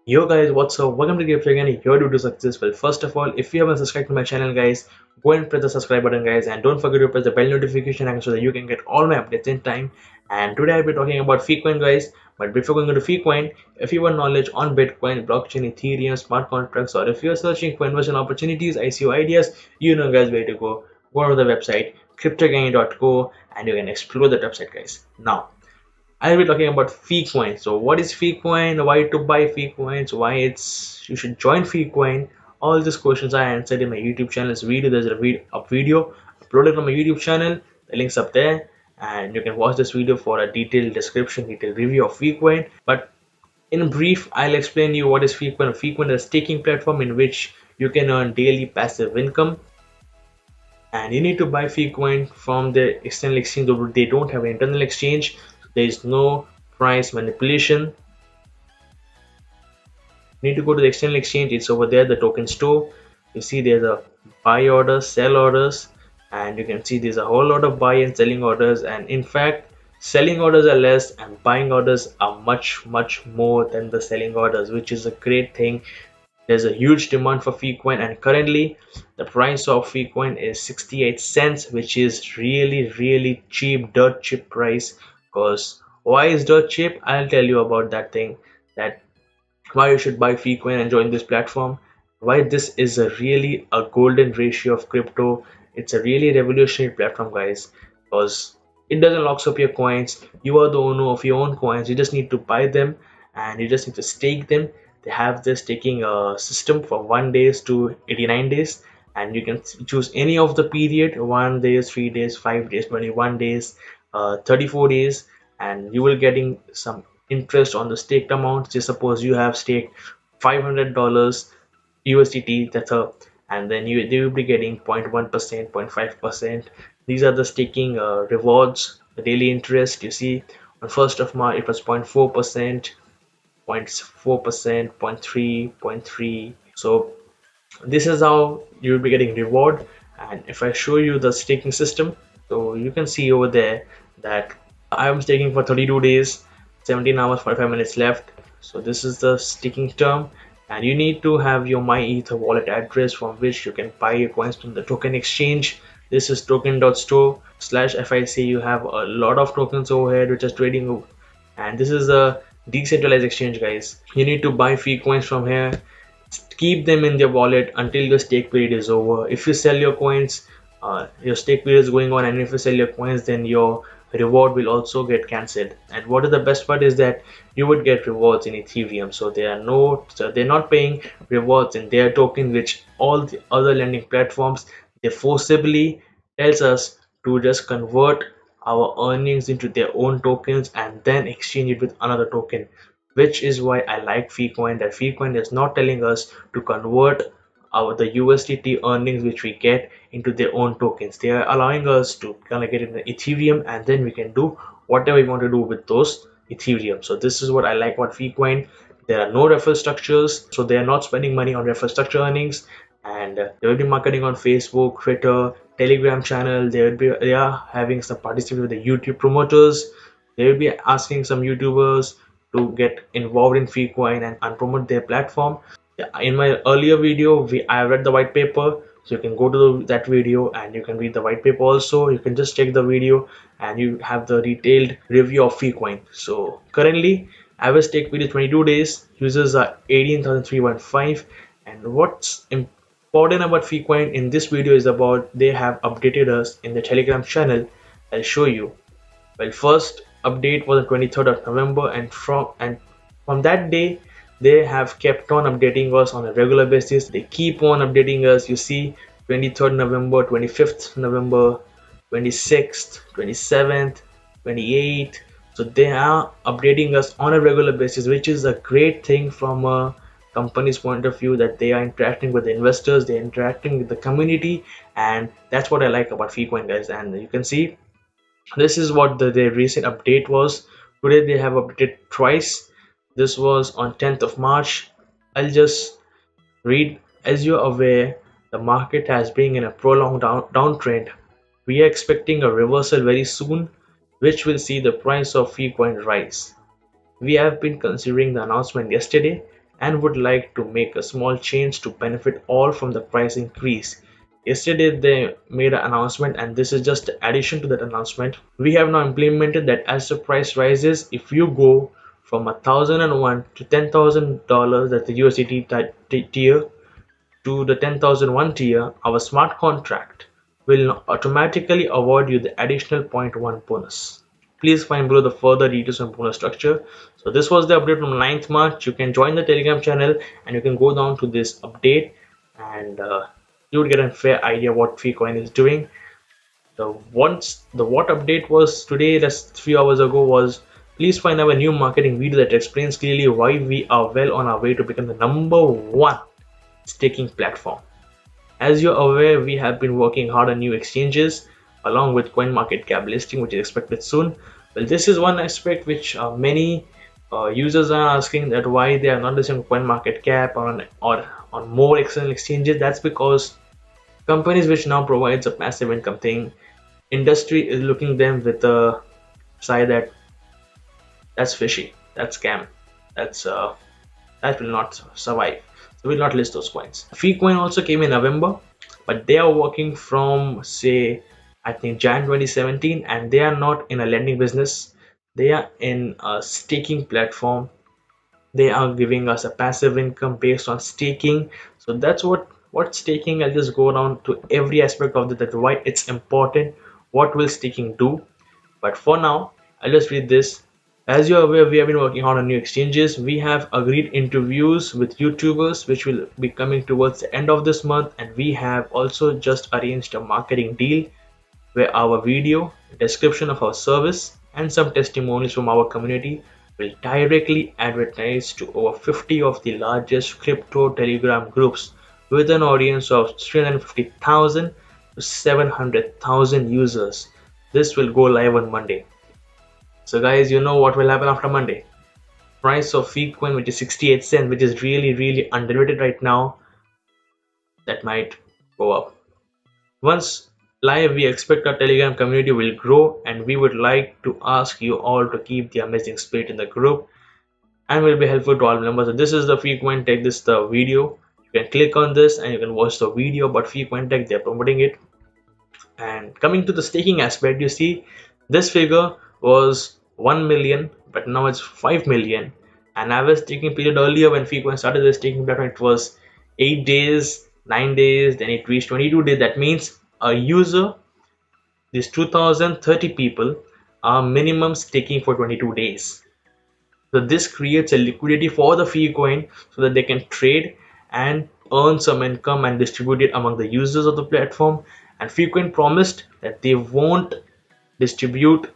Yo guys, what's up? Welcome to CryptoGyani, here to do successful. First of all, if you haven't subscribed to my channel, guys, go and press the subscribe button, guys, and don't forget to press the bell notification icon so that you can get all my updates in time. And today I'll be talking about ficoin, guys. But before going into ficoin, if you want knowledge on Bitcoin, blockchain, Ethereum, smart contracts, or if you're searching for investment opportunities, ICO ideas, you know, guys, where to go. Go to the website CryptoGyani.co and you can explore the website, guys. Now, I'll be talking about ficoin. So what is ficoin? Why to buy ficoins? Why it's you should join ficoin? All these questions I answered in my YouTube channel's video. There's a video uploaded on my YouTube channel. The link's up there, and you can watch this video for a detailed description, detailed review of ficoin. But in brief, I'll explain you what is ficoin. Ficoin is a staking platform in which you can earn daily passive income, and you need to buy ficoin from the external exchange. They don't have an internal exchange. There is no price manipulation. You need to go to the external exchange. It's over there, the token store. You see there's a buy orders, sell orders, and you can see there's a whole lot of buy and selling orders. And in fact, selling orders are less and buying orders are much more than the selling orders, which is a great thing. There's a huge demand for ficoin, and currently the price of ficoin is 68 cents, which is really cheap, dirt cheap price. Because why is dirt cheap? I'll tell you about that thing, that why you should buy ficoin and join this platform, why this is a golden ratio of crypto. It's a really revolutionary platform, guys, because it doesn't lock up your coins. You are the owner of your own coins. You just need to buy them and you just need to stake them. They have this staking system for 1 days to 89 days, and you can choose any of the period: 1 days, 3 days, 5 days, 21 days, 34 days, and you will getting some interest on the staked amount. Just suppose you have staked $500 USDT, that's a, and then they will be getting 0.1%, 0.5%. These are the staking rewards, the daily interest. You see, on 1st of March it was 0.4%, 0.4%, 0.3, 0.3. So this is how you will be getting reward. And if I show you the staking system, so you can see over there that I am staking for 32 days, 17 hours, 45 minutes left. So this is the staking term, and you need to have your MyEther wallet address from which you can buy your coins from the token exchange. This is token.store slash FIC. You have a lot of tokens over here which are trading, and this is a decentralized exchange, guys. You need to buy fee coins from here, keep them in their wallet until your stake period is over. If you sell your coins, your stake period is going on, and if you sell your coins, then your reward will also get cancelled. And what is the best part is that you would get rewards in Ethereum. So they're not paying rewards in their token, which all the other lending platforms, they forcibly tells us to just convert our earnings into their own tokens and then exchange it with another token, which is why I like ficoin. That ficoin is not telling us to convert the USDT earnings which we get into their own tokens. They are allowing us to kind of get in the Ethereum, and then we can do whatever we want to do with those Ethereum. So this is what I like about ficoin. There are no referral structures, so they are not spending money on referral structure earnings, and they will be marketing on Facebook, Twitter, Telegram channel. They are having some participate with the YouTube promoters. They will be asking some YouTubers to get involved in ficoin and promote their platform. In my earlier video, I read the white paper, so you can go to that video and you can read the white paper. Also, you can just check the video and you have the detailed review of ficoin. So currently average stake period 22 days, users are 18,315. And what's important about ficoin in this video is about they have updated us in the Telegram channel. I'll show you. Well, first update was the 23rd of November, and from that day they have kept on updating us on a regular basis. They keep on updating us. You see, 23rd November, 25th November, 26th, 27th, 28th. So they are updating us on a regular basis, which is a great thing from a company's point of view, that they are interacting with the investors, they're interacting with the community, and that's what I like about ficoin, guys. And you can see this is what the recent update was. Today they have updated twice. This was on 10th of March. I'll just read. As you're aware, the market has been in a prolonged downtrend. We are expecting a reversal very soon, which will see the price of ficoin rise. We have been considering the announcement yesterday and would like to make a small change to benefit all from the price increase. Yesterday they made an announcement, and this is just addition to that announcement. We have now implemented that as the price rises, if you go from 1,001 to $10,000, that's the USDT tier, to the 10,001 tier, our smart contract will automatically award you the additional zero point 0.1 bonus. Please find below the further details on bonus structure. So this was the update from 9th March. You can join the Telegram channel and you can go down to this update, and you would get a fair idea what ficoin is doing. The what update was today, that's 3 hours ago, was please find our new marketing video that explains clearly why we are well on our way to become the #1 staking platform. As you're aware, we have been working hard on new exchanges along with CoinMarketCap listing, which is expected soon. Well, this is one aspect which many users are asking, that why they are not listing on CoinMarketCap or on more external exchanges. That's because companies which now provides a passive income thing, industry is looking them with a side that that's fishy, that's scam, that will not survive. So we'll not list those coins. Ficoin also came in November, but they are working from, say, I think Jan 2017, and they are not in a lending business. They are in a staking platform. They are giving us a passive income based on staking. So that's what staking. I'll just go down to every aspect of that why it's important. What will staking do? But for now, I'll just read this. As you're aware, we have been working on new exchanges. We have agreed interviews with YouTubers, which will be coming towards the end of this month, and we have also just arranged a marketing deal where our video, description of our service, and some testimonials from our community will directly advertise to over 50 of the largest crypto Telegram groups with an audience of 350,000 to 700,000 users. This will go live on Monday. So guys, you know what will happen after Monday. Price of Ficoin, which is 68 cents, which is really underrated right now, that might go up. Once live, we expect our Telegram community will grow, and we would like to ask you all to keep the amazing spirit in the group and will be helpful to all members. So this is the ficoin.tech, this is the video. You can click on this and you can watch the video about ficoin.tech. They're promoting it. And coming to the staking aspect, you see this figure was 1 million, but now it's 5 million. And average staking period earlier when Ficoin started the staking platform, it was 8 days, 9 days, then it reached 22 days. That means a user, these 2030 people, are minimum staking for 22 days. So this creates a liquidity for the Ficoin so that they can trade and earn some income and distribute it among the users of the platform. And Ficoin promised that they won't distribute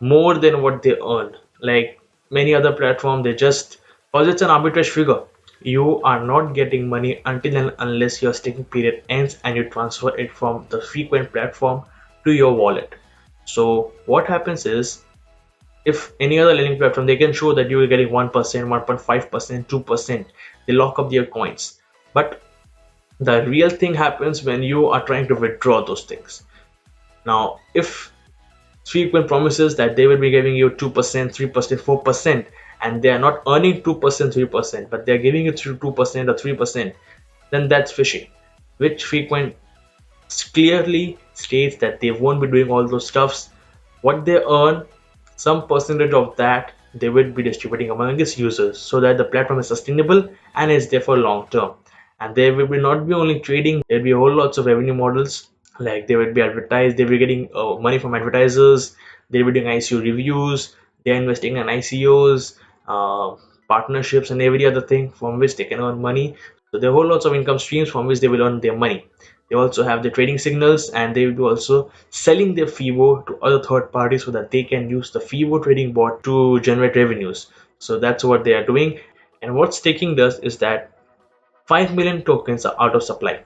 more than what they earn. Like many other platforms, they just, because it's an arbitrage figure, you are not getting money until and unless your staking period ends and you transfer it from the Ficoin platform to your wallet. So what happens is, if any other lending platform, they can show that you are getting 1%, 1.5%, 2%, they lock up their coins. But the real thing happens when you are trying to withdraw those things. Now, if Frequent promises that they will be giving you 2%, 3%, 4%, and they are not earning 2%, 3%, but they're giving you 2% or 3%, then that's fishy. Which Frequent clearly states that they won't be doing all those stuffs. What they earn, some percentage of that they will be distributing among its users so that the platform is sustainable and is there for long term. And there will be not be only trading, there will be a whole lots of revenue models. Like they will be advertised, they will be getting money from advertisers, they will be doing ICO reviews, they're investing in ICOs, partnerships, and every other thing from which they can earn money. So there are whole lots of income streams from which they will earn their money. They also have the trading signals, and they will be also selling their FIBO to other third parties so that they can use the FIBO trading bot to generate revenues. So that's what they are doing. And what staking does is that 5 million tokens are out of supply.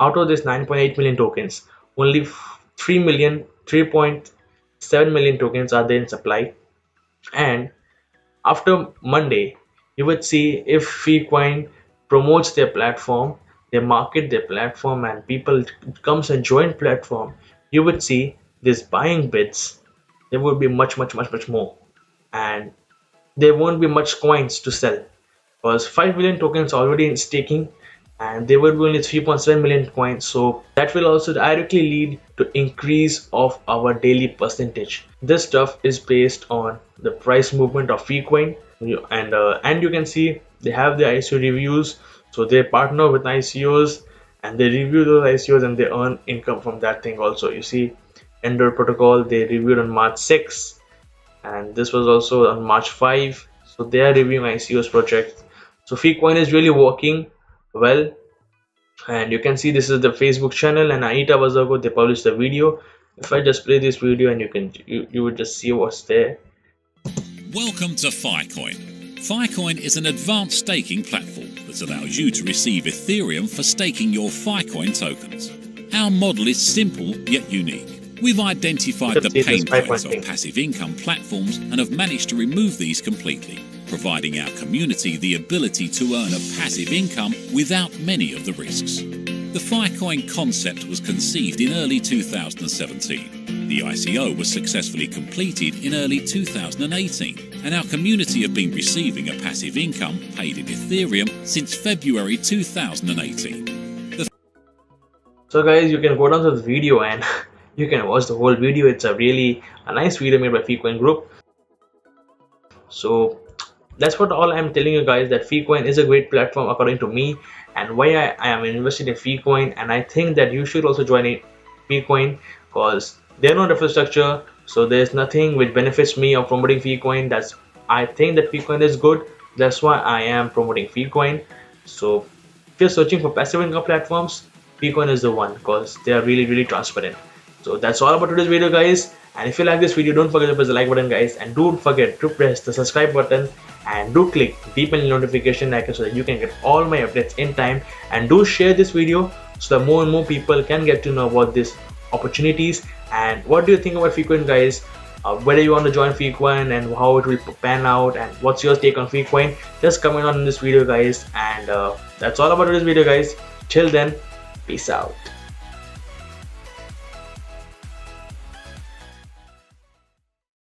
Out of this 9.8 million tokens, only 3 million, 3.7 million tokens are there in supply. And after Monday, you would see if Ficoin promotes their platform, they market their platform, and people comes and join platform, you would see these buying bids. There would be much more, and there won't be much coins to sell. was 5 million tokens already in staking, and they were only 3.7 million coins, so that will also directly lead to increase of our daily percentage. This stuff is based on the price movement of ficoin, and you can see they have the ICO reviews, so they partner with ICOs and they review those ICOs and they earn income from that thing also. You see Ender protocol, they reviewed on March 6, and this was also on March 5, so they are reviewing ICO's project. So ficoin is really working well, and you can see this is the Facebook channel, and 8 hours ago they published the video. If I just play this video, and you would just see what's there. Welcome to Ficoin. Ficoin is an advanced staking platform that allows you to receive Ethereum for staking your Ficoin tokens. Our model is simple yet unique. We've identified the pain points of passive income platforms and have managed to remove these completely, providing our community the ability to earn a passive income without many of the risks. The Ficoin concept was conceived in early 2017. The ICO was successfully completed in early 2018, and our community have been receiving a passive income paid in Ethereum since February 2018. So guys, you can go down to the video and you can watch the whole video. It's a nice video made by ficoin group. So that's what all I'm telling you guys, that ficoin is a great platform according to me, and why I am invested in ficoin, and I think that you should also join ficoin because there's no infrastructure, so there's nothing which benefits me of promoting ficoin. I think that ficoin is good, that's why I am promoting ficoin. So if you're searching for passive income platforms, ficoin is the one because they are really transparent. So that's all about today's video guys, and if you like this video, don't forget to press the like button guys, and don't forget to press the subscribe button, and do click the bell notification icon so that you can get all my updates in time, and do share this video so that more and more people can get to know about these opportunities. And what do you think about ficoin guys? Whether you want to join ficoin and how it will pan out, and what's your take on ficoin, just comment on this video guys. And that's all about this video guys. Till then, peace out.